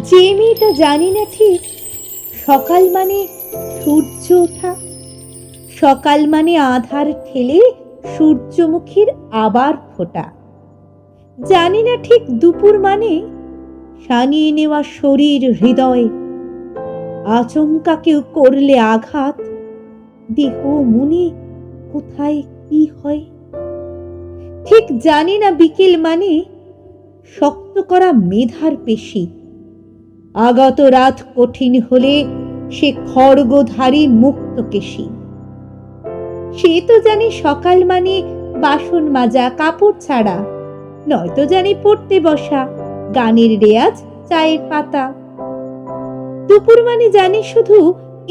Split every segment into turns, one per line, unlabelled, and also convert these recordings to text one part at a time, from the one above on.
যে মেয়েটা জানি না ঠিক সকাল মানে সূর্য ওঠা, সকাল মানে আধার ঠেলে সূর্যমুখীর আবার ফোটা, জানি না ঠিক দুপুর মানে সানিয়ে নেওয়া শরীর হৃদয়, আচমকা কেউ করলে আঘাত দেহ মনে কোথায় কি হয়। ঠিক জানি না বিকেল মানে শক্ত করা মেধার পেশি, আগত রাত কঠিন হলে সে খড়গধারী মুক্ত কেশী। সে তো জানি সকাল মানে বাসন মাজা কাপড় ছাড়া, নয়তো জানি পড়তে বসা গানের রেয়াজ চায়ের পাতা। দুপুর মানে জানি শুধু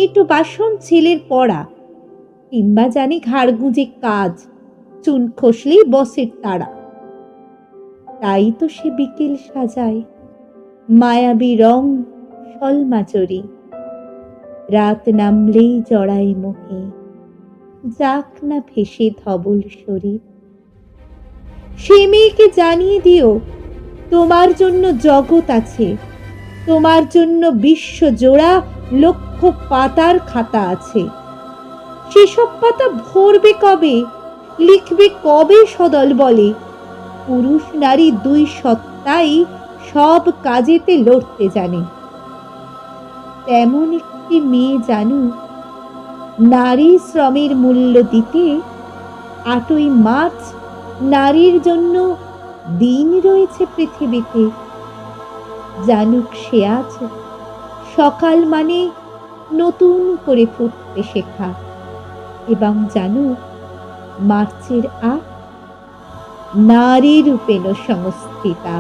একটু বাসন ছেলের পড়া, কিংবা জানি ঘাড় গুঁজে কাজ চুন খসলেই বসের তাড়া। তাই তো সে বিকেল সাজায় মায়াবী রং সলমাচরি, রাত নামলেই জড়ায় মোহে যাক না ভেসে ধবল শরীর। সে মেয়েকে জানিয়ে দিও তোমার জন্য জগৎ আছে, তোমার জন্য বিশ্ব জোড়া লক্ষ পাতার খাতা আছে। সেসব পাতা ভরবে কবে, লিখবে কবে সদল বলে, পুরুষ নারী দুই সত্তাই সব কাজেতে লড়তে জানে। তেমন একটি মেয়ে জানো নারী শ্রমের মূল্য দিতে 8ই মার্চ নারীর জন্য দিন রয়েছে পৃথিবীতে। জানুক সে আজ সকাল মানে নতুন করে ফুটতে শেখা, এবং জানুক মার্চের 8 নারী রূপেণ সংস্থিতা।